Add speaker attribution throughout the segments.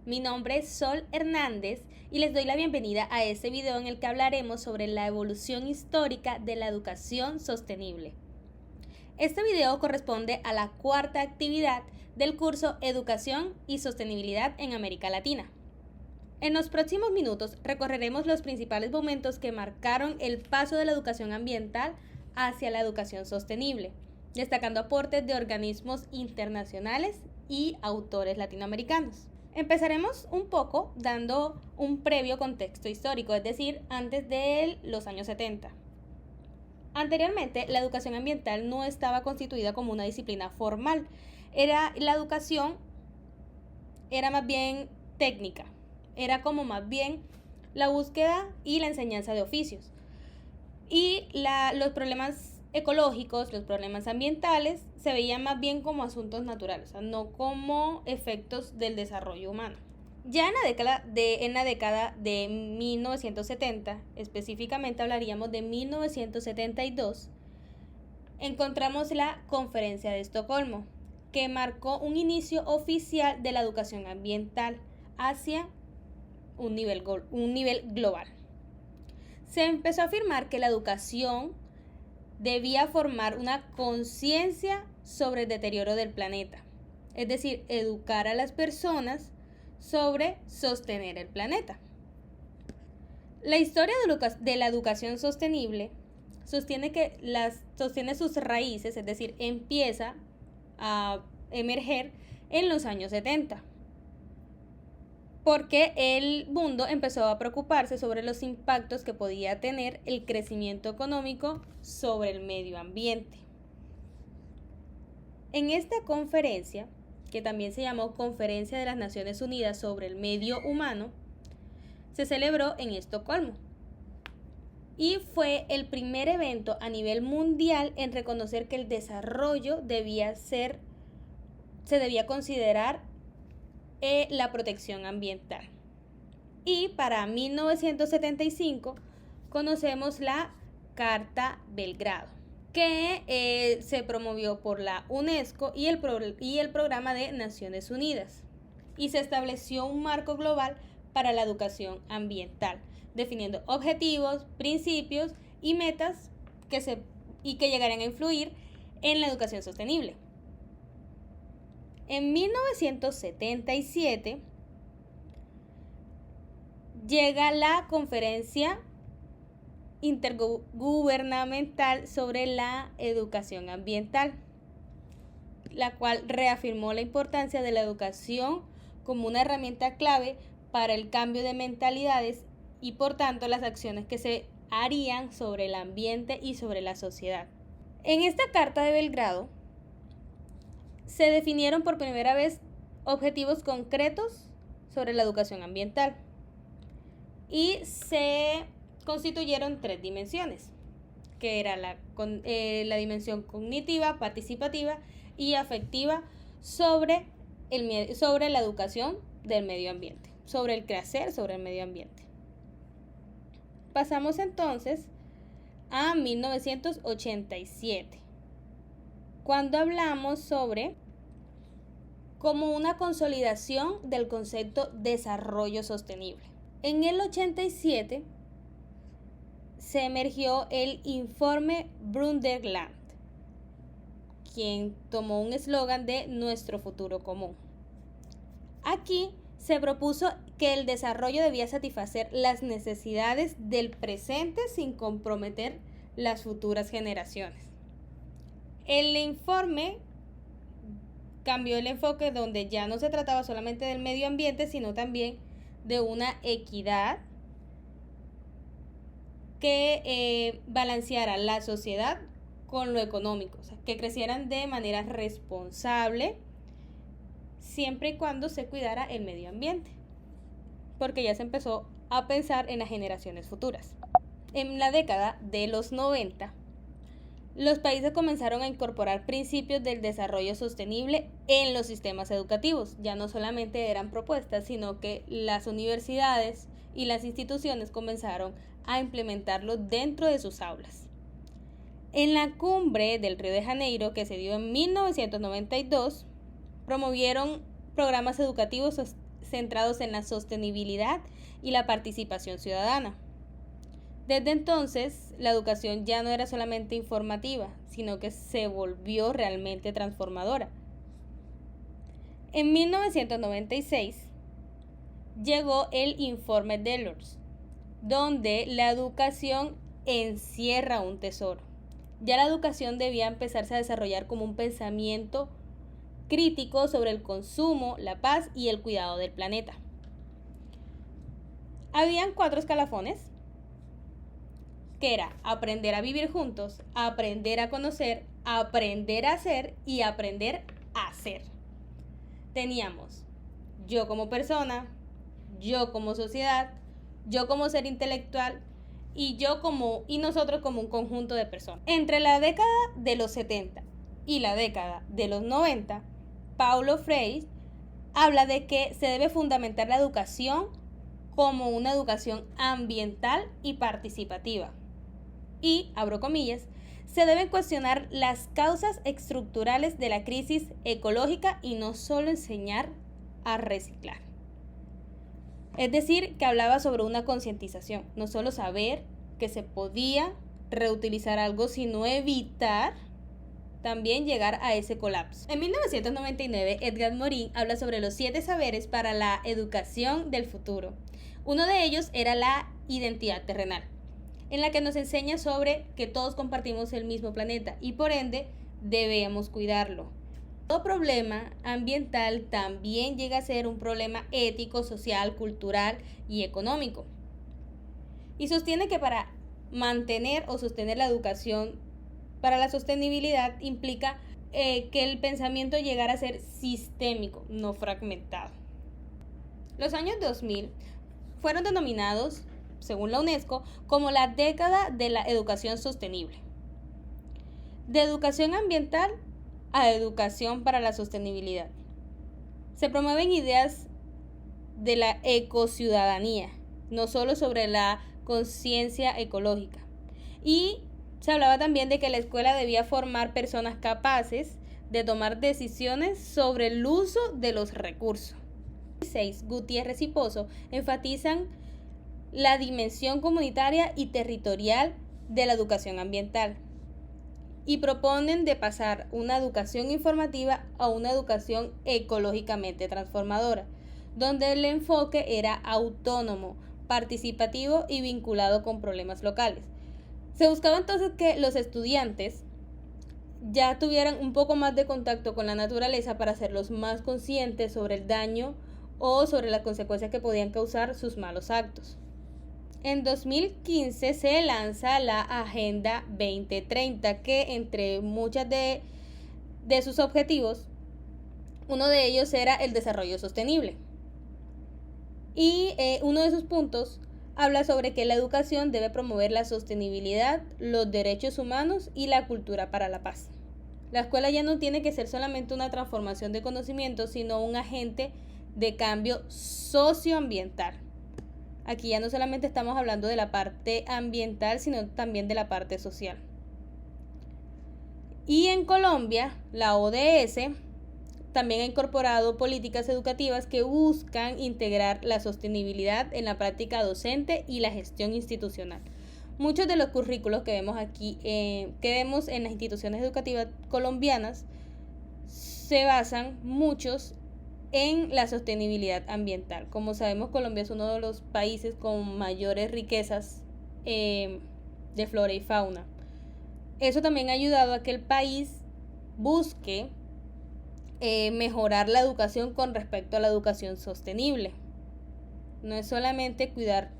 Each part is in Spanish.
Speaker 1: Mi nombre es Sol Hernández y les doy la bienvenida a este video en el que hablaremos sobre la evolución histórica de la educación sostenible. Este video corresponde a la cuarta actividad del curso Educación y Sostenibilidad en América Latina. En los próximos minutos recorreremos los principales momentos que marcaron el paso de la educación ambiental hacia la educación sostenible, destacando aportes de organismos internacionales y autores latinoamericanos. Empezaremos un poco dando un previo contexto histórico, es decir, antes de los años 70. Anteriormente, la educación ambiental no estaba constituida como una disciplina formal. La educación era más bien técnica, era como más bien la búsqueda y la enseñanza de oficios. Y los problemas ecológicos, los problemas ambientales, se veían más bien como asuntos naturales, o sea, no como efectos del desarrollo humano. Ya en la década de 1970, específicamente hablaríamos de 1972, encontramos la Conferencia de Estocolmo, que marcó un inicio oficial de la educación ambiental hacia un nivel global. Se empezó a afirmar que la educación debía formar una conciencia sobre el deterioro del planeta, es decir, educar a las personas sobre sostener el planeta. La historia de la educación sostenible sostiene sus raíces, es decir, empieza a emerger en los años 70. Porque el mundo empezó a preocuparse sobre los impactos que podía tener el crecimiento económico sobre el medio ambiente. En esta conferencia, que también se llamó Conferencia de las Naciones Unidas sobre el Medio Humano, se celebró en Estocolmo y fue el primer evento a nivel mundial en reconocer que el desarrollo se debía considerar la protección ambiental. Y para 1975 conocemos la Carta Belgrado, que se promovió por la UNESCO y el Programa de Naciones Unidas, y se estableció un marco global para la educación ambiental, definiendo objetivos, principios y metas que llegarían a influir en la educación sostenible. En 1977 llega la Conferencia Intergubernamental sobre la Educación Ambiental, la cual reafirmó la importancia de la educación como una herramienta clave para el cambio de mentalidades y, por tanto, las acciones que se harían sobre el ambiente y sobre la sociedad. En esta Carta de Belgrado se definieron por primera vez objetivos concretos sobre la educación ambiental y se constituyeron 3 dimensiones, que era la dimensión cognitiva, participativa y afectiva sobre la educación del medio ambiente, sobre el quehacer, sobre el medio ambiente. Pasamos entonces a 1987. Cuando hablamos sobre como una consolidación del concepto desarrollo sostenible. En el 87 se emergió el informe Brundtland, quien tomó un eslogan de nuestro futuro común. Aquí se propuso que el desarrollo debía satisfacer las necesidades del presente sin comprometer las futuras generaciones. El informe cambió el enfoque, donde ya no se trataba solamente del medio ambiente, sino también de una equidad que balanceara la sociedad con lo económico, o sea, que crecieran de manera responsable siempre y cuando se cuidara el medio ambiente, porque ya se empezó a pensar en las generaciones futuras. En la década de los 90, los países comenzaron a incorporar principios del desarrollo sostenible en los sistemas educativos. Ya no solamente eran propuestas, sino que las universidades y las instituciones comenzaron a implementarlo dentro de sus aulas. En la cumbre del Río de Janeiro, que se dio en 1992, promovieron programas educativos centrados en la sostenibilidad y la participación ciudadana. Desde entonces, la educación ya no era solamente informativa, sino que se volvió realmente transformadora. En 1996 llegó el informe Delors, donde la educación encierra un tesoro. Ya la educación debía empezarse a desarrollar como un pensamiento crítico sobre el consumo, la paz y el cuidado del planeta. Habían 4 escalafones, que era aprender a vivir juntos, aprender a conocer, aprender a hacer y aprender a hacer. Teníamos yo como persona, yo como sociedad, yo como ser intelectual y nosotros como un conjunto de personas. Entre la década de los 70 y la década de los 90, Paulo Freire habla de que se debe fundamentar la educación como una educación ambiental y participativa. Y, abro comillas, se deben cuestionar las causas estructurales de la crisis ecológica y no solo enseñar a reciclar. Es decir, que hablaba sobre una concientización, no solo saber que se podía reutilizar algo, sino evitar también llegar a ese colapso. En 1999, Edgar Morin habla sobre los 7 saberes para la educación del futuro. Uno de ellos era la identidad terrenal, en la que nos enseña sobre que todos compartimos el mismo planeta y por ende debemos cuidarlo. Todo problema ambiental también llega a ser un problema ético, social, cultural y económico. Y sostiene que para mantener o sostener la educación para la sostenibilidad implica que el pensamiento llegara a ser sistémico, no fragmentado. Los años 2000 fueron denominados, según la UNESCO, como la década de la educación sostenible. De educación ambiental a educación para la sostenibilidad. Se promueven ideas de la ecociudadanía, no solo sobre la conciencia ecológica. Y se hablaba también de que la escuela debía formar personas capaces de tomar decisiones sobre el uso de los recursos. Gutiérrez y Pozo enfatizan la dimensión comunitaria y territorial de la educación ambiental y proponen de pasar una educación informativa a una educación ecológicamente transformadora, donde el enfoque era autónomo, participativo y vinculado con problemas locales. Se buscaba entonces que los estudiantes ya tuvieran un poco más de contacto con la naturaleza para hacerlos más conscientes sobre el daño o sobre las consecuencias que podían causar sus malos actos. En 2015 se lanza la Agenda 2030, que entre muchas de sus objetivos, uno de ellos era el desarrollo sostenible. Y uno de sus puntos habla sobre que la educación debe promover la sostenibilidad, los derechos humanos y la cultura para la paz. La escuela ya no tiene que ser solamente una transformación de conocimiento, sino un agente de cambio socioambiental. Aquí ya no solamente estamos hablando de la parte ambiental, sino también de la parte social. Y en Colombia, la ODS también ha incorporado políticas educativas que buscan integrar la sostenibilidad en la práctica docente y la gestión institucional. Muchos de los currículos que vemos aquí, que vemos en las instituciones educativas colombianas, se basan muchos en la sostenibilidad ambiental. Como sabemos, Colombia es uno de los países con mayores riquezas de flora y fauna. Eso también ha ayudado a que el país busque mejorar la educación con respecto a la educación sostenible. No es solamente cuidar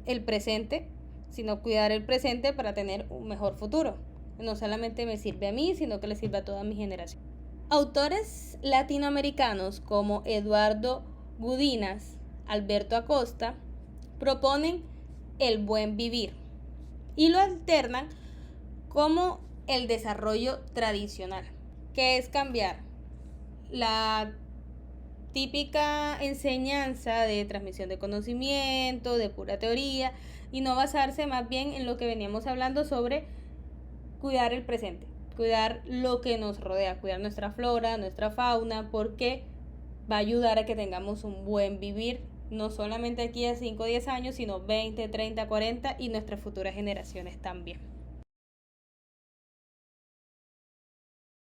Speaker 1: el presente, sino cuidar el presente para tener un mejor futuro. No solamente me sirve a mí, sino que le sirve a toda mi generación. Autores latinoamericanos como Eduardo Gudinas, Alberto Acosta, proponen el buen vivir y lo alternan como el desarrollo tradicional, que es cambiar la típica enseñanza de transmisión de conocimiento, de pura teoría, y no basarse más bien en lo que veníamos hablando sobre cuidar el presente, cuidar lo que nos rodea, cuidar nuestra flora, nuestra fauna, porque va a ayudar a que tengamos un buen vivir, no solamente aquí a 5 o 10 años, sino 20, 30, 40 y nuestras futuras generaciones también.